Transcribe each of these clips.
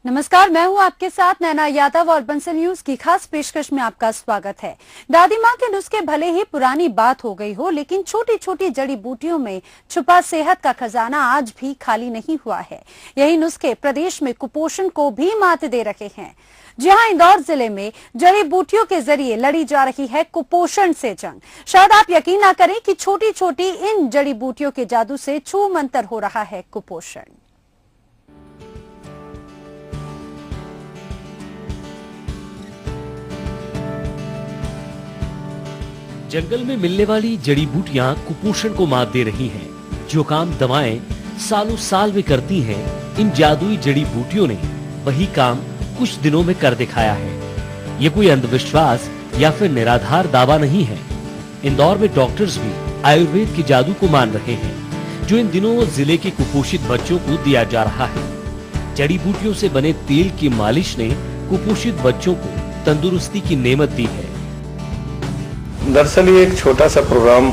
नमस्कार, मैं हूं आपके साथ नैना यादव और बंसल न्यूज की खास पेशकश में आपका स्वागत है। दादी माँ के नुस्खे भले ही पुरानी बात हो गई हो, लेकिन छोटी छोटी जड़ी बूटियों में छुपा सेहत का खजाना आज भी खाली नहीं हुआ है। यही नुस्खे प्रदेश में कुपोषण को भी मात दे रहे हैं। जी हां, इंदौर जिले में जड़ी बूटियों के जरिए लड़ी जा रही है कुपोषण से जंग। शायद आप यकीन ना करें कि छोटी छोटी इन जड़ी बूटियों के जादू से छू मंतर हो रहा है कुपोषण। जंगल में मिलने वाली जड़ी बूटियां कुपोषण को मात दे रही हैं। जो काम दवाएं सालों साल में करती हैं, इन जादुई जड़ी बूटियों ने वही काम कुछ दिनों में कर दिखाया है। ये कोई अंधविश्वास या फिर निराधार दावा नहीं है। इंदौर में डॉक्टर्स भी आयुर्वेद के जादू को मान रहे हैं, जो इन दिनों जिले के कुपोषित बच्चों को दिया जा रहा है। जड़ी बूटियों से बने तेल की मालिश ने कुपोषित बच्चों को तंदुरुस्ती की नेमत दी है। दरअसल ये एक छोटा सा प्रोग्राम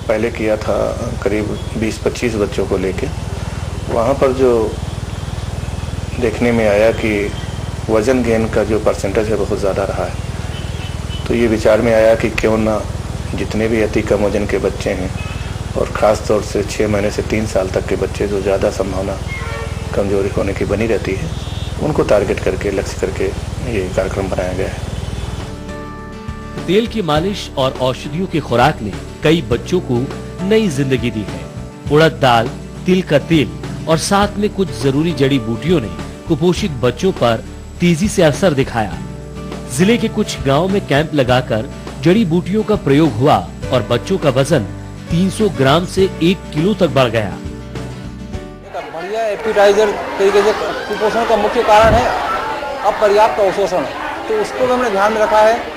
पहले किया था, करीब 20-25 बच्चों को लेके। वहाँ पर जो देखने में आया कि वज़न गेन का जो परसेंटेज है बहुत ज़्यादा रहा है, तो ये विचार में आया कि क्यों ना जितने भी अति कम वजन के बच्चे हैं और ख़ास तौर से 6 महीने से 3 साल तक के बच्चे जो ज़्यादा संभावना कमजोरी होने की बनी रहती है, उनको टारगेट करके, लक्ष्य करके ये कार्यक्रम बनाया गया है। तेल की मालिश और औषधियों की खुराक ने कई बच्चों को नई जिंदगी दी है। उड़द दाल, तिल का तेल और साथ में कुछ जरूरी जड़ी बूटियों ने कुपोषित बच्चों पर तेजी से असर दिखाया। जिले के कुछ गांवों में कैंप लगाकर जड़ी बूटियों का प्रयोग हुआ और बच्चों का वजन 300 ग्राम से 1 किलो तक बढ़ गया। बढ़िया एपिटाइजर तरीके से कुपोषण का मुख्य कारण है अपर्याप्त अवशोषण, तो उसको भी हमने ध्यान में रखा है।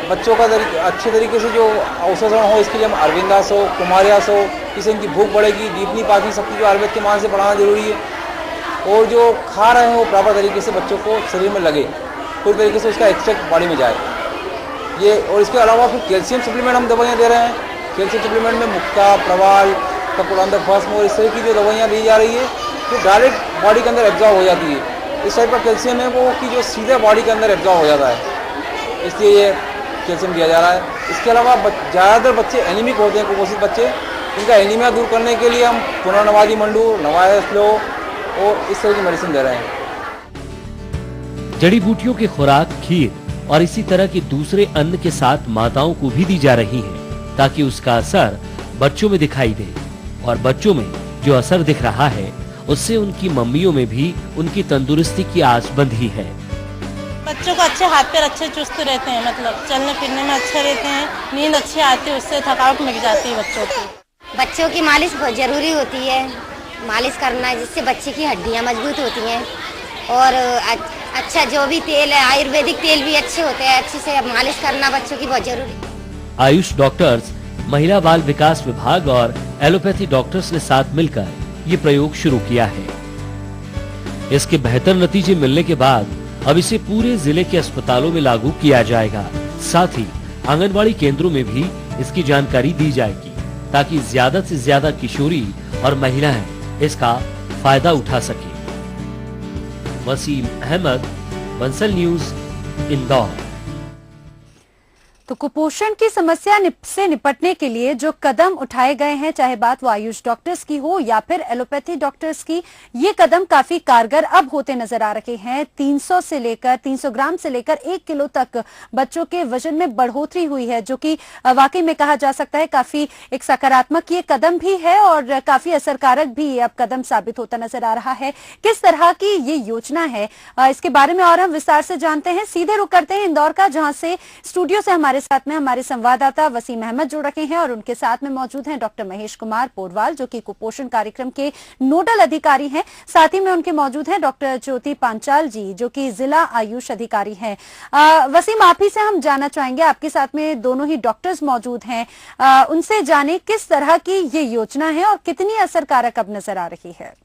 बच्चों का अच्छे तरीके से जो अवशोषण हो, इसके लिए हम अरविंदास हो, कुमारियास हो, जिससे इनकी भूख बढ़ेगी, जीतनी पाचन शक्ति जो आयुर्वेद के मान से बढ़ाना जरूरी है, और जो खा रहे हैं वो प्रॉपर तरीके से बच्चों को शरीर में लगे, पूरी तरीके से उसका एक्सट्रैक्ट बॉडी में जाए ये। और इसके अलावा फिर कैल्शियम सप्लीमेंट हम दवाइयाँ दे रहे हैं। कैल्शियम सप्लीमेंट में मुक्का, प्रवाल, कपुरंदक, भस्म और इस तरह की जो दवाइयाँ दी जा रही है, जो डायरेक्ट बॉडी के अंदर एब्जॉर्ब हो जाती है। इस टाइप का कैल्शियम है वो कि जो सीधे बॉडी के अंदर एब्जॉर्ब हो जाता है, इसलिए ये कैल्शियम दिया जा रहा है। इसके अलावा ज़्यादातर बच्चे एनीमिक होते हैं, कुपोषित बच्चे, इनका एनीमिया दूर करने के लिए हम पुनर्नवादी मंडू, नवाया फ्लो और इस तरह की मेडिसिन दे रहे हैं। जड़ी बूटियों की खुराक खीर और इसी तरह के दूसरे अन्न के साथ माताओं को भी दी जा रही है, ताकि उसका असर बच्चों में दिखाई दे। और बच्चों में जो असर दिख रहा है, उससे उनकी मम्मियों में भी उनकी तंदुरुस्ती की आस बंधी है। बच्चों को अच्छे हाथ पैर अच्छे चुस्त रहते हैं, मतलब चलने फिरने में अच्छे रहते हैं, नींद अच्छी आती है, उससे थकावट मिट जाती है बच्चों की। बच्चों की मालिश बहुत ज़रूरी होती है, मालिश करना जिससे बच्चे की हड्डियां मजबूत होती हैं। और अच्छा जो भी तेल है, आयुर्वेदिक तेल भी अच्छे होते हैं, अच्छे से मालिश करना बच्चों की बहुत जरूरी। आयुष डॉक्टर्स, महिला बाल विकास विभाग और एलोपैथी डॉक्टर्स ने साथ मिलकर ये प्रयोग शुरू किया है। इसके बेहतर नतीजे मिलने के बाद अब इसे पूरे जिले के अस्पतालों में लागू किया जाएगा। साथ ही आंगनबाड़ी केंद्रों में भी इसकी जानकारी दी जाएगी, ताकि ज्यादा से ज्यादा किशोरी और महिलाएं इसका फायदा उठा सके। वसीम अहमद, बंसल न्यूज, इंदौर। तो कुपोषण की समस्या से निपटने के लिए जो कदम उठाए गए हैं, चाहे बात वो आयुष डॉक्टर्स की हो या फिर एलोपैथी डॉक्टर्स की, ये कदम काफी कारगर अब होते नजर आ रहे हैं। 300 ग्राम से लेकर 1 किलो तक बच्चों के वजन में बढ़ोतरी हुई है, जो कि वाकई में कहा जा सकता है काफी एक सकारात्मक ये कदम भी है और काफी असरकारक भी अब कदम साबित होता नजर आ रहा है। किस तरह की ये योजना है, इसके बारे में और हम विस्तार से जानते हैं। सीधे रुक करते हैं इंदौर का, जहां से स्टूडियो से हमारे साथ में हमारे संवाददाता वसीम अहमद जुड़ रखे हैं और उनके साथ में मौजूद हैं डॉक्टर महेश कुमार पोरवाल, जो कि कुपोषण कार्यक्रम के नोडल अधिकारी हैं। साथ ही में उनके मौजूद हैं डॉक्टर ज्योति पांचाल जी, जो कि जिला आयुष अधिकारी हैं। वसीम, आप ही से हम जानना चाहेंगे, आपके साथ में दोनों ही डॉक्टर्स मौजूद हैं, उनसे जाने किस तरह की ये योजना है और कितनी असरकारक अब नजर आ रही है।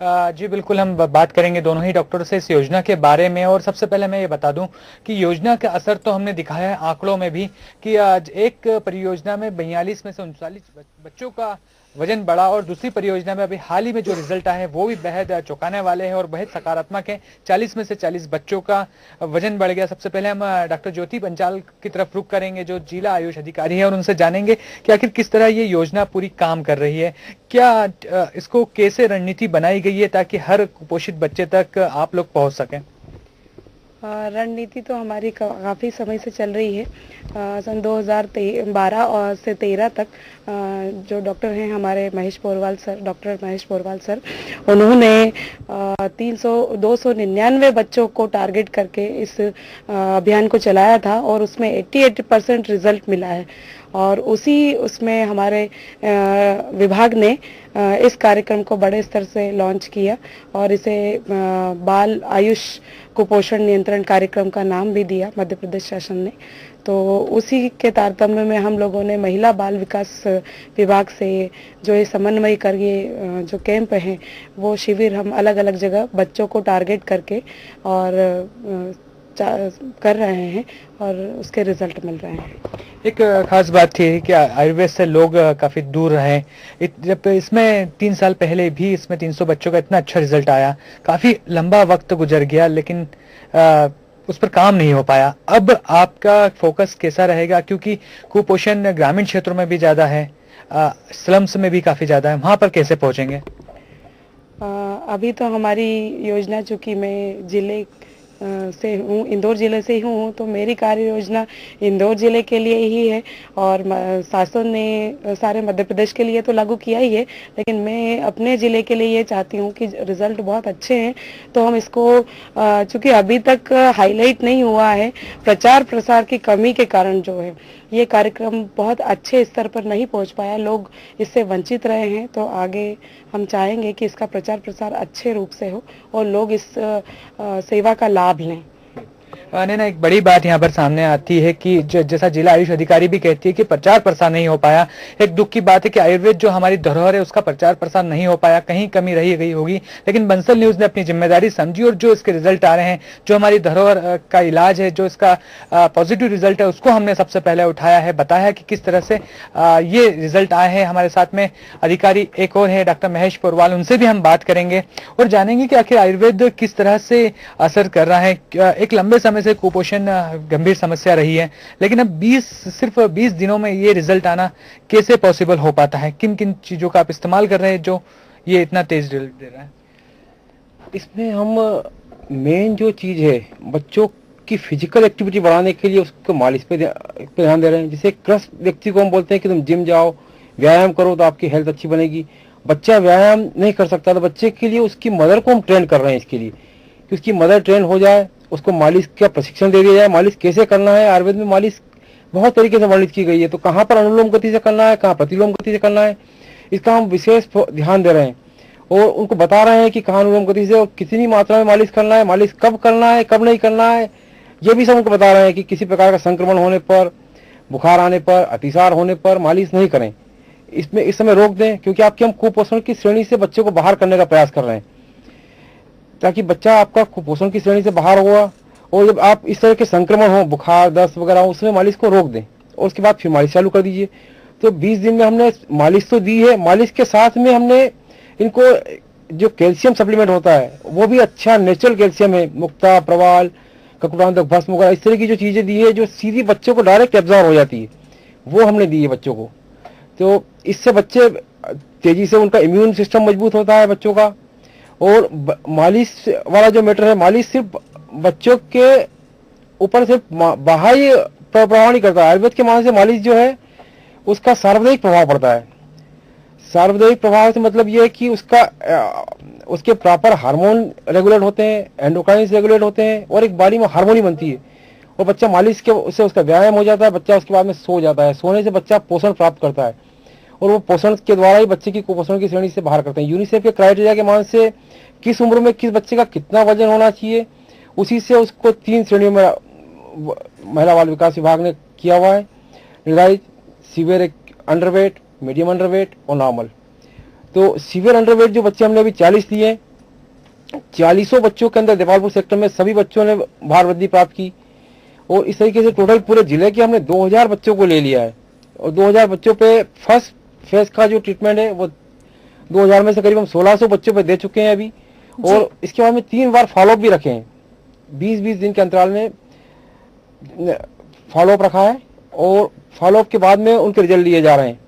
जी बिल्कुल, हम बात करेंगे दोनों ही डॉक्टरों से इस योजना के बारे में। और सबसे पहले मैं ये बता दूं कि योजना का असर तो हमने दिखाया है आंकड़ों में भी कि आज एक परियोजना में 42 में से 39 बच्चों का वजन बढ़ा और दूसरी परियोजना में अभी हाल ही में जो रिजल्ट आए हैं वो भी बेहद चौंकाने वाले हैं और बेहद सकारात्मक है। 40 में से 40 बच्चों का वजन बढ़ गया। सबसे पहले हम डॉक्टर ज्योति पंचाल की तरफ रुख करेंगे जो जिला आयुष अधिकारी है और उनसे जानेंगे कि आखिर किस तरह ये योजना पूरी काम कर रही है, क्या इसको कैसे रणनीति बनाई गई है ताकि हर कुपोषित बच्चे तक आप लोग पहुंच सकें। रणनीति तो हमारी काफ़ी समय से चल रही है। सन 2012 और से 13 तक जो डॉक्टर हैं हमारे डॉक्टर महेश पोरवाल सर, उन्होंने 299 बच्चों को टारगेट करके इस अभियान को चलाया था और उसमें 88% रिजल्ट मिला है। और उसमें हमारे विभाग ने इस कार्यक्रम को बड़े स्तर से लॉन्च किया और इसे बाल आयुष कुपोषण नियंत्रण कार्यक्रम का नाम भी दिया मध्य प्रदेश शासन ने। तो उसी के तारतम्य में हम लोगों ने महिला बाल विकास विभाग से जो ये समन्वय करके जो कैंप हैं वो शिविर हम अलग अलग जगह बच्चों को टारगेट करके और कर रहे हैं और उसके रिजल्ट मिल रहे हैं। एक खास बात थी कि आयुर्वेद से लोग काफी दूर रहे। जब इसमें 3 साल पहले भी इसमें 300 बच्चों का इतना अच्छा रिजल्ट आया, काफी लंबा वक्त गुजर गया लेकिन उस पर काम नहीं हो पाया। अब आपका फोकस कैसा रहेगा, क्योंकि कुपोषण ग्रामीण क्षेत्रों में भी ज्यादा है, स्लम्स में भी काफी ज्यादा है, वहां पर कैसे पहुंचेंगे? अभी तो हमारी योजना, चूंकि मैं जिले से हूँ, इंदौर जिले से ही हूँ, तो मेरी कार्य योजना इंदौर जिले के लिए ही है और शासन ने सारे मध्य प्रदेश के लिए तो लागू किया ही है, लेकिन मैं अपने जिले के लिए ये चाहती हूँ कि रिजल्ट बहुत अच्छे हैं तो हम इसको चूंकि अभी तक हाईलाइट नहीं हुआ है, प्रचार प्रसार की कमी के कारण जो है ये कार्यक्रम बहुत अच्छे स्तर पर नहीं पहुंच पाया, लोग इससे वंचित रहे हैं। तो आगे हम चाहेंगे कि इसका प्रचार प्रसार अच्छे रूप से हो और लोग इस सेवा का लाभ लें। नैना, एक बड़ी बात यहाँ पर सामने आती है कि जैसा जिला आयुष अधिकारी भी कहती है कि प्रचार प्रसार नहीं हो पाया। एक दुख की बात है कि आयुर्वेद जो हमारी धरोहर है उसका प्रचार प्रसार नहीं हो पाया, कहीं कमी रही गई होगी, लेकिन बंसल न्यूज ने अपनी जिम्मेदारी समझी और जो इसके रिजल्ट आ रहे हैं, जो हमारी धरोहर का इलाज है, जो इसका पॉजिटिव रिजल्ट है, उसको हमने सबसे पहले उठाया है, बताया है कि किस तरह से ये रिजल्ट आए हैं। हमारे साथ में अधिकारी एक और है डॉक्टर महेश पोरवाल, उनसे भी हम बात करेंगे और जानेंगे कि आखिर आयुर्वेद किस तरह से असर कर रहा है। एक लंबे समय से कुपोषण गंभीर समस्या रही है, लेकिन अब सिर्फ 20 दिनों में ये रिजल्ट आना कैसे पॉसिबल हो पाता है? किन किन चीजों का आप इस्तेमाल कर रहे हैं जो ये इतना तेज रिजल्ट दे रहा है? इसमें हम मेन जो चीज है बच्चों की फिजिकल एक्टिविटी बढ़ाने के लिए उसको मालिश पे ध्यान दे रहे हैं। जैसे ग्रस्त व्यक्ति को हम बोलते हैं कि तुम जिम जाओ, व्यायाम करो तो आपकी हेल्थ अच्छी बनेगी। बच्चा व्यायाम नहीं कर सकता तो बच्चे के लिए उसकी मदर को हम ट्रेन कर रहे हैं इसके लिए कि उसकी मदर ट्रेन हो जाए, उसको मालिश का प्रशिक्षण दे दिया जाए। मालिश कैसे करना है, आयुर्वेद में मालिश बहुत तरीके से वर्णित की गई है, तो कहाँ पर अनुलोम गति से करना है, कहाँ प्रतिलोम गति से करना है, इसका हम विशेष ध्यान दे रहे हैं और उनको बता रहे हैं कि कहाँ अनुलोम गति से और कितनी मात्रा में मालिश करना है, मालिश कब करना है, कब नहीं करना है, ये भी सब उनको बता रहे हैं कि किसी प्रकार का संक्रमण होने पर, बुखार आने पर, अतिसार होने पर मालिश नहीं करें, इसमें इस समय रोक दें, क्योंकि आपके हम कुपोषण की श्रेणी से बच्चे को बाहर करने का प्रयास कर रहे हैं ताकि बच्चा आपका कुपोषण की श्रेणी से बाहर होगा और जब आप इस तरह के संक्रमण हो, बुखार दस्त वगैरह हो, उसमें मालिश को रोक दें और उसके बाद फिर मालिश चालू कर दीजिए। तो 20 दिन में हमने मालिश तो दी है, मालिश के साथ में हमने इनको जो कैल्शियम सप्लीमेंट होता है वो भी अच्छा नेचुरल कैल्शियम है, मुक्ता, प्रवाल, ककुटांतक भस्म वगैरह इस तरह की जो चीजें दी है जो सीधी बच्चों को डायरेक्ट एब्जॉर्ब हो जाती है, वो हमने दी है बच्चों को। तो इससे बच्चे तेजी से उनका इम्यून सिस्टम मजबूत होता है बच्चों का। और मालिश वाला जो मैटर है, मालिश सिर्फ बच्चों के ऊपर सिर्फ बाह्य प्रभाव नहीं करता, आयुर्वेद के मान से मालिश जो है उसका सार्वजनिक प्रभाव पड़ता है। सार्वजनिक प्रभाव से मतलब ये है कि उसके प्रॉपर हार्मोन रेगुलेट होते हैं, एंडोक्राइन्स रेगुलेट होते हैं और एक बॉडी में हार्मोनी बनती है और बच्चा मालिश के उससे उसका व्यायाम हो जाता है, बच्चा उसके बाद में सो जाता है। सोने से बच्चा पोषण प्राप्त करता है और वो पोषण के द्वारा ही बच्चे की कुपोषण की श्रेणी से बाहर करते हैं। यूनिसेफ के क्राइटेरिया के मान से किस उम्र में किस बच्चे का कितना वजन होना चाहिए, उसी से उसको 3 श्रेणियों में महिला बाल विकास विभाग ने किया हुआ है निर्धारित: सीवियर अंडरवेट, मीडियम अंडरवेट और नॉर्मल। तो सीवियर अंडरवेट जो बच्चे हमने अभी 40 लिए, 40 बच्चों के अंदर देवालपुर सेक्टर में सभी बच्चों ने भार वृद्धि प्राप्त की और इस तरीके से टोटल पूरे जिले के हमने 2000 बच्चों को ले लिया है और 2000 बच्चों पे फेज का जो ट्रीटमेंट है वो 2000 में से करीब हम 1600 बच्चों पे दे चुके हैं अभी, और इसके बाद में 3 बार फॉलोअप भी रखे हैं, 20-20 दिन के अंतराल में फॉलोअप रखा है, और फॉलोअप के बाद में उनके रिजल्ट लिए जा रहे हैं।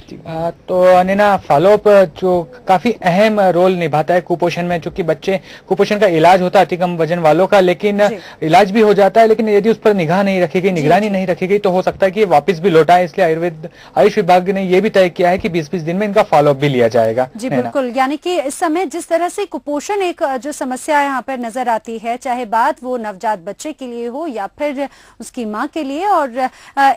तो नैना, फॉलोअप जो काफी अहम रोल निभाता है कुपोषण में, चूंकि बच्चे कुपोषण का इलाज होता है अति कम वजन वालों का, लेकिन इलाज भी हो जाता है, लेकिन यदि उस पर निगाह नहीं रखी गई, निगरानी नहीं रखी गई, तो हो सकता है कि ये वापस भी लौटा है। इसलिए आयुष विभाग ने ये भी तय किया है कि 20-20 दिन में इनका फॉलोअप भी लिया जाएगा। जी बिल्कुल, यानी कि इस समय जिस तरह से कुपोषण एक जो समस्या यहाँ पर नजर आती है, चाहे बात वो नवजात बच्चे के लिए हो या फिर उसकी माँ के लिए, और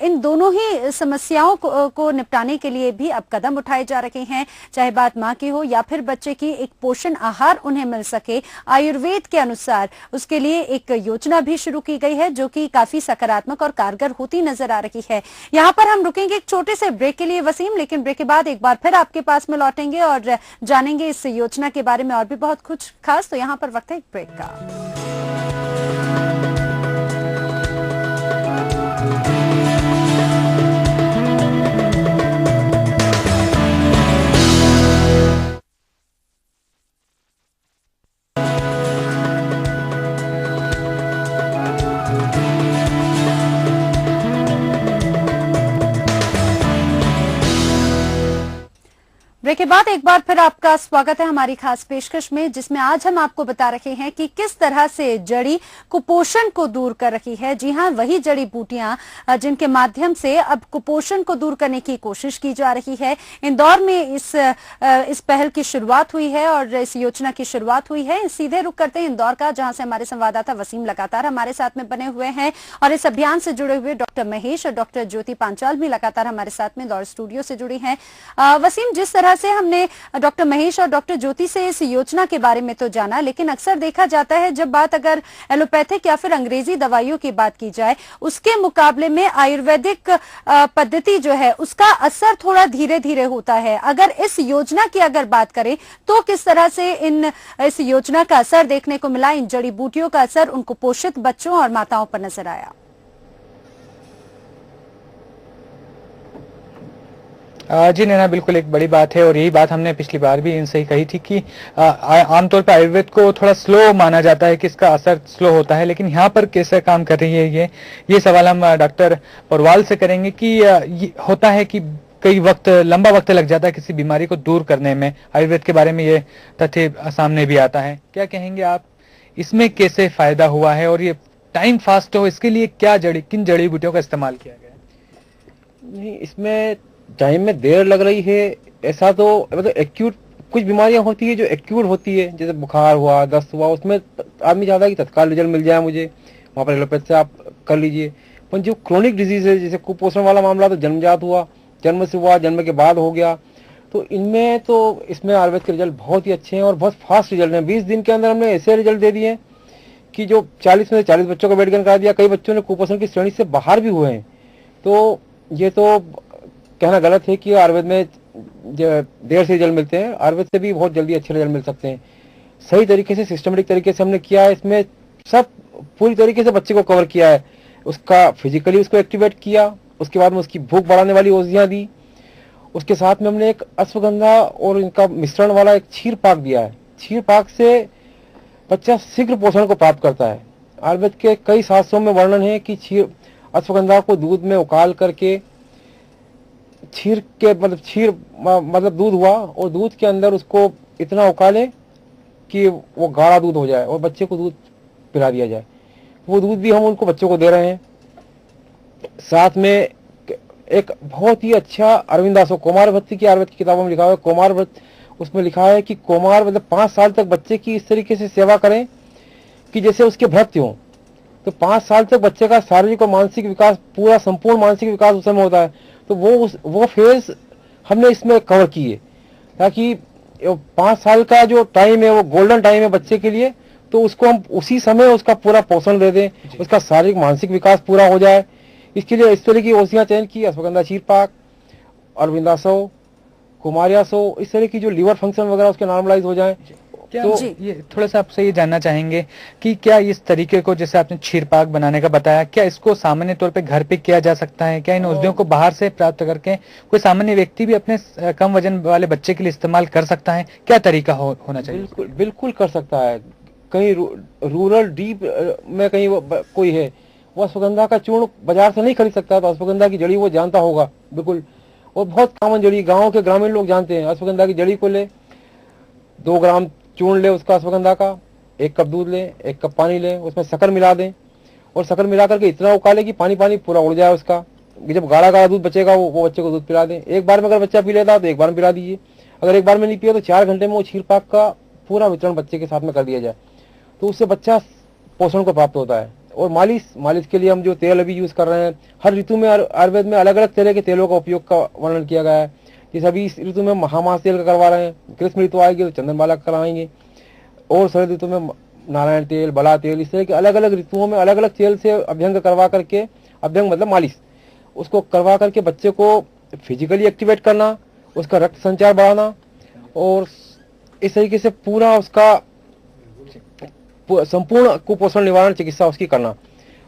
इन दोनों ही समस्याओं को निपटाने के लिए भी अब कदम उठाए जा रहे हैं, चाहे बात मां की हो या फिर बच्चे की। एक पोषण आहार उन्हें मिल सके आयुर्वेद के अनुसार, उसके लिए एक योजना भी शुरू की गई है जो कि काफी सकारात्मक और कारगर होती नजर आ रही है। यहां पर हम रुकेंगे एक छोटे से ब्रेक के लिए वसीम, लेकिन ब्रेक के बाद एक बार फिर आपके पास में लौटेंगे और जानेंगे इस योजना के बारे में और भी बहुत कुछ खास। तो यहाँ पर वक्त है एक ब्रेक का। ब्रेक के बाद एक बार फिर आपका स्वागत है हमारी खास पेशकश में, जिसमें आज हम आपको बता रहे हैं कि किस तरह से जड़ी कुपोषण को दूर कर रही है। जी हां, वही जड़ी बूटियां जिनके माध्यम से अब कुपोषण को दूर करने की कोशिश की जा रही है। इंदौर में इस पहल की शुरुआत हुई है और इस योजना की शुरुआत हुई है। सीधे रुख करते हैं इंदौर का, जहां से हमारे संवाददाता वसीम लगातार हमारे साथ में बने हुए हैं, और इस अभियान से जुड़े हुए डॉक्टर महेश और डॉक्टर ज्योति पांचाल भी लगातार हमारे साथ में इंदौर स्टूडियो से जुड़ी हैं। वसीम, जिस तरह से हमने डॉक्टर महेश और डॉक्टर ज्योति से इस योजना के बारे में तो जाना, लेकिन अक्सर देखा जाता है जब बात अगर एलोपैथिक या फिर अंग्रेजी दवाइयों की बात की जाए, उसके मुकाबले में आयुर्वेदिक पद्धति जो है उसका असर थोड़ा धीरे धीरे होता है। अगर इस योजना की अगर बात करें तो किस तरह से इस योजना का असर देखने को मिला, इन जड़ी बूटियों का असर उन कुपोषित बच्चों और माताओं पर नजर आया? जी नैना, बिल्कुल एक बड़ी बात है, और यही बात हमने पिछली बार भी इनसे ही कही थी कि आमतौर पर आयुर्वेद को थोड़ा स्लो माना जाता है कि इसका असर स्लो होता है, लेकिन यहाँ पर कैसे काम कर रही है ये सवाल हम डॉक्टर परवाल से करेंगे कि होता है कि कई वक्त लंबा वक्त लग जाता है किसी बीमारी को दूर करने में। आयुर्वेद के बारे में ये तथ्य सामने भी आता है, क्या कहेंगे आप, इसमें कैसे फायदा हुआ है, और ये टाइम फास्ट हो इसके लिए किन जड़ी बूटियों का इस्तेमाल किया गया है? नहीं, इसमें टाइम में देर लग रही है ऐसा तो मतलब एक्यूट कुछ बीमारियां होती है जो एक्यूट होती है, जैसे बुखार हुआ, दस्त हुआ, उसमें आदमी चाहता है कि तत्काल रिजल्ट मिल जाए मुझे, वहाँ पर एलोपैथ से आप कर लीजिए। पर जो क्रोनिक डिजीज है, जैसे कुपोषण वाला मामला तो जन्मजात हुआ, जन्म से हुआ, जन्म के बाद हो गया, तो इसमें आयुर्वेद के रिजल्ट बहुत ही अच्छे हैं और बहुत फास्ट रिजल्ट हैं। 20 दिन के अंदर हमने ऐसे रिजल्ट दे दिए कि जो 40 में से 40 बच्चों का बेड गन करा दिया, कई बच्चों ने कुपोषण की श्रेणी से बाहर भी हुए हैं। तो ये तो कहना गलत है कि आयुर्वेद में देर से रिजल्ट मिलते हैं, आयुर्वेद से भी बहुत जल्दी अच्छे रिजल्ट मिल सकते हैं। सही तरीके से सिस्टमेटिक तरीके से हमने किया है, इसमें सब पूरी तरीके से बच्चे को कवर किया है, उसका फिजिकली उसको एक्टिवेट किया, उसके बाद में उसकी भूख बढ़ाने वाली औषधियाँ दी, उसके साथ में हमने एक अश्वगंधा और इनका मिश्रण वाला एक क्षीर पाक दिया है। क्षीर पाक से बच्चा शीघ्र पोषण को प्राप्त करता है। आयुर्वेद के कई शास्त्रों में वर्णन है कि अश्वगंधा को दूध में उकाल करके क्षीर मतलब दूध हुआ और दूध के अंदर उसको इतना उकाले कि वो गाढ़ा दूध हो जाए और बच्चे को दूध पिला दिया जाए। वो दूध भी हम उनको बच्चों को दे रहे हैं। साथ में एक बहुत ही अच्छा अरविंदासो कौमार भट्ट की आयुर्वेद की किताबों में लिखा हुआ है, कौमार भट्ट, उसमें लिखा है कि कौमार मतलब 5 साल तक बच्चे की इस तरीके से सेवा करें कि जैसे उसके भृत्य हों। तो 5 साल तक बच्चे का शारीरिक और मानसिक विकास, पूरा संपूर्ण मानसिक विकास उस समय होता है। तो वो फेज हमने इसमें कवर किए ताकि 5 साल का जो टाइम है वो गोल्डन टाइम है बच्चे के लिए, तो उसको हम उसी समय उसका पूरा पोषण दे दें, उसका शारीरिक मानसिक विकास पूरा हो जाए। इसके लिए इस तरह की औषधियाँ चयन की, अश्वगंधा क्षीर पाक, अरविंदासो, कुमारियासो, इस तरह की जो लीवर फंक्शन वगैरह उसके नॉर्मलाइज हो जाए, क्या तो ये थोड़ा सा आपसे ये जानना चाहेंगे कि क्या इस तरीके को, जैसे आपने क्षीर पाक बनाने का बताया, क्या इसको सामान्य तौर पे घर पे किया जा सकता है? क्या इन औषधियों को बाहर से प्राप्त करके कोई सामान्य व्यक्ति भी अपने कम वजन वाले बच्चे के लिए इस्तेमाल कर सकता है? क्या तरीका होना चाहिए? बिल्कुल बिल्कुल कर सकता है। कहीं रूरल डीप में कहीं कोई है, वो अश्वगंधा का चूर्ण बाजार से नहीं खरीद सकता, तो अश्वगंधा की जड़ी वो जानता होगा बिल्कुल। और बहुत कॉमन जड़ी, गाँव के ग्रामीण लोग जानते हैं। अश्वगंधा की जड़ी को ले, 2 ग्राम चूर्ण ले उसका अश्वगंधा का, 1 कप दूध ले, 1 कप पानी ले, उसमें शक्कर मिला दें और शक्कर मिला करके इतना उकाले कि पानी पानी पूरा उड़ जाए उसका। जब गाढ़ा गाढ़ा दूध बचेगा वो बच्चे को दूध पिला दें। एक बार में अगर बच्चा पी लेता तो एक बार में पिला दीजिए। अगर एक बार में नहीं पिया तो 4 घंटे में वो क्षीर पाक का पूरा वितरण बच्चे के साथ में कर दिया जाए, तो उससे बच्चा पोषण को प्राप्त होता है। और मालिश के लिए हम जो तेल अभी यूज कर रहे हैं, हर ऋतु में आयुर्वेद में अलग अलग तरह के तेलों का उपयोग का वर्णन किया गया है। जैसे अभी इस ऋतु में महामास तेल का करवा रहे हैं, ग्रीष्म ऋतु आएगी तो चंदनमाला कराएंगे, और शरद ऋतु में नारायण तेल, बला तेल, इस तरह के अलग अलग ऋतुओं में अलग अलग तेल से अभ्यंग करवा करके, अभ्यंग मतलब मालिश, उसको करवा करके बच्चे को फिजिकली एक्टिवेट करना, उसका रक्त संचार बढ़ाना, और इस तरीके से पूरा उसका संपूर्ण कुपोषण निवारण चिकित्सा उसकी करना।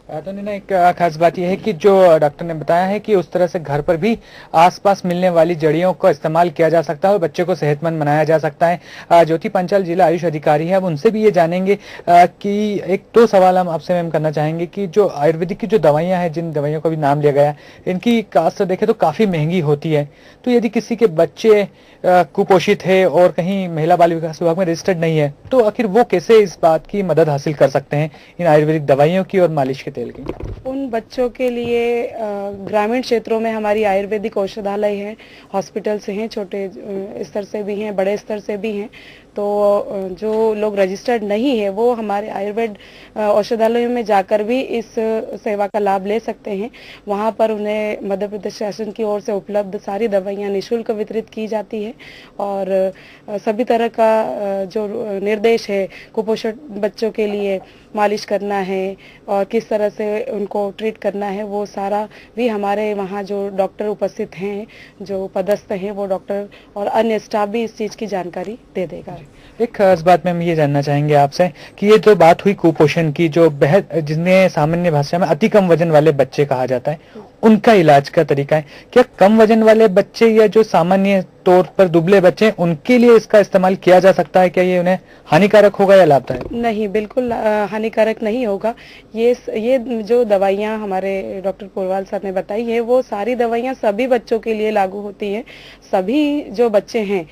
तो ना एक खास बात यह है कि जो डॉक्टर ने बताया है कि उस तरह से घर पर भी आसपास मिलने वाली जड़ियों का इस्तेमाल किया जा सकता है और बच्चे को सेहतमंद बनाया जा सकता है। ज्योति पंचाल जिला आयुष अधिकारी है, अब उनसे भी ये जानेंगे कि एक 2 सवाल हम आपसे मैम करना चाहेंगे कि जो आयुर्वेदिक की जो दवाइयाँ हैं, जिन दवाइयों का भी नाम लिया गया, इनकी कास्ट से देखें तो काफ़ी महंगी होती है। तो यदि किसी के बच्चे कुपोषित है और कहीं महिला बाल विकास विभाग में रजिस्टर्ड नहीं है, तो आखिर वो कैसे इस बात की मदद हासिल कर सकते हैं इन आयुर्वेदिक दवाइयों की और मालिश के तेल की? उन बच्चों के लिए ग्रामीण क्षेत्रों में हमारी आयुर्वेदिक औषधालय है, हॉस्पिटल्स हैं, छोटे स्तर से भी हैं, बड़े स्तर से भी हैं। तो जो लोग रजिस्टर्ड नहीं है वो हमारे आयुर्वेद औषधालयों में जाकर भी इस सेवा का लाभ ले सकते हैं। वहाँ पर उन्हें मध्य प्रदेश शासन की ओर से उपलब्ध सारी दवाइयाँ निःशुल्क वितरित की जाती है, और सभी तरह का जो निर्देश है कुपोषित बच्चों के लिए मालिश करना है और किस तरह से उनको ट्रीट करना है, वो सारा भी हमारे वहाँ जो डॉक्टर उपस्थित हैं, जो पदस्थ हैं, वो डॉक्टर और अन्य स्टाफ भी इस चीज़ की जानकारी दे देगा। एक खास बात में हम ये जानना चाहेंगे आपसे कि ये जो बात हुई कुपोषण की, जो जिन्हें सामान्य भाषा में अति कम वजन वाले बच्चे कहा जाता है, उनका इलाज का तरीका है क्या? कम वजन वाले बच्चे या जो सामान्य तौर पर दुबले बच्चे, उनके लिए इसका इस्तेमाल किया जा सकता है? क्या ये उन्हें हानिकारक होगा या लाभदायक? नहीं, बिल्कुल हानिकारक नहीं होगा। ये जो दवाइयाँ हमारे डॉक्टर पोरवाल साहब ने बताई है, वो सारी दवाइयाँ सभी बच्चों के लिए लागू होती हैं। सभी जो बच्चे हैं,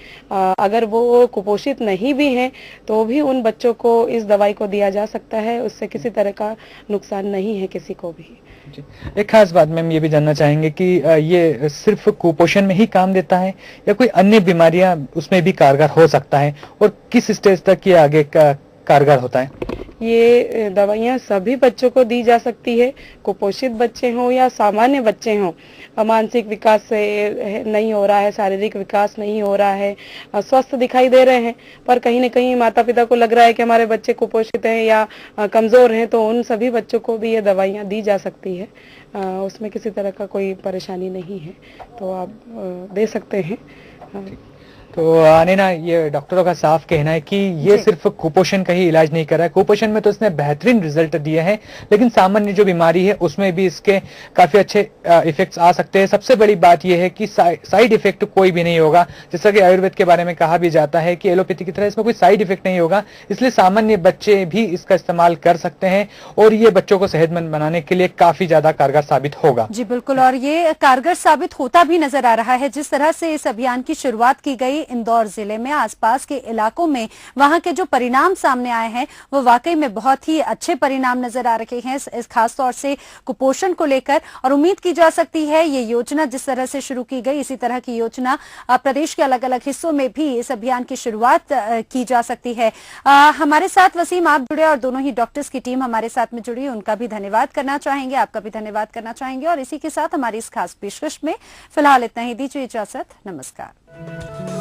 अगर वो कुपोषित नहीं भी हैं तो भी उन बच्चों को इस दवाई को दिया जा सकता है, उससे किसी तरह का नुकसान नहीं है किसी को भी। एक खास बात में हम ये भी जानना चाहेंगे कि ये सिर्फ कुपोषण में ही काम देता है या कोई अन्य बीमारियां उसमें भी कारगर हो सकता है, और किस स्टेज तक ये आगे कारगर होता है? ये दवाइयाँ सभी बच्चों को दी जा सकती है, कुपोषित बच्चे हों या सामान्य बच्चे हों। मानसिक विकास से नहीं हो रहा है, शारीरिक विकास नहीं हो रहा है, स्वस्थ दिखाई दे रहे हैं, पर कहीं न कहीं माता पिता को लग रहा है कि हमारे बच्चे कुपोषित हैं या कमज़ोर हैं, तो उन सभी बच्चों को भी ये दवाइयाँ दी जा सकती है। उसमें किसी तरह का कोई परेशानी नहीं है, तो आप दे सकते हैं। तो ना ये डॉक्टरों का साफ कहना है कि ये सिर्फ कुपोषण का ही इलाज नहीं कर रहा है। कुपोषण में तो इसने बेहतरीन रिजल्ट दिए हैं, लेकिन सामान्य जो बीमारी है उसमें भी इसके काफी अच्छे इफेक्ट्स आ सकते हैं। सबसे बड़ी बात यह है कि साइड इफेक्ट कोई भी नहीं होगा, जैसा कि आयुर्वेद के बारे में कहा भी जाता है कि एलोपैथी की तरह इसमें कोई साइड इफेक्ट नहीं होगा, इसलिए सामान्य बच्चे भी इसका इस्तेमाल कर सकते हैं और ये बच्चों को सेहतमंद बनाने के लिए काफी ज्यादा कारगर साबित होगा। जी बिल्कुल, और ये कारगर साबित होता भी नजर आ रहा है। जिस तरह से इस अभियान की शुरुआत की गई इंदौर जिले में, आसपास के इलाकों में, वहां के जो परिणाम सामने आए हैं वो वाकई में बहुत ही अच्छे परिणाम नजर आ रहे हैं, इस खास तौर से कुपोषण को लेकर। और उम्मीद की जा सकती है ये योजना जिस तरह से शुरू की गई, इसी तरह की योजना प्रदेश के अलग अलग हिस्सों में भी इस अभियान की शुरुआत की जा सकती है। हमारे साथ वसीम आप जुड़े और दोनों ही डॉक्टर्स की टीम हमारे साथ में जुड़ी, उनका भी धन्यवाद करना चाहेंगे, आपका भी धन्यवाद करना चाहेंगे। और इसी के साथ हमारी इस खास पेशकश में फिलहाल इतना ही, दीजिए इजाजत, नमस्कार।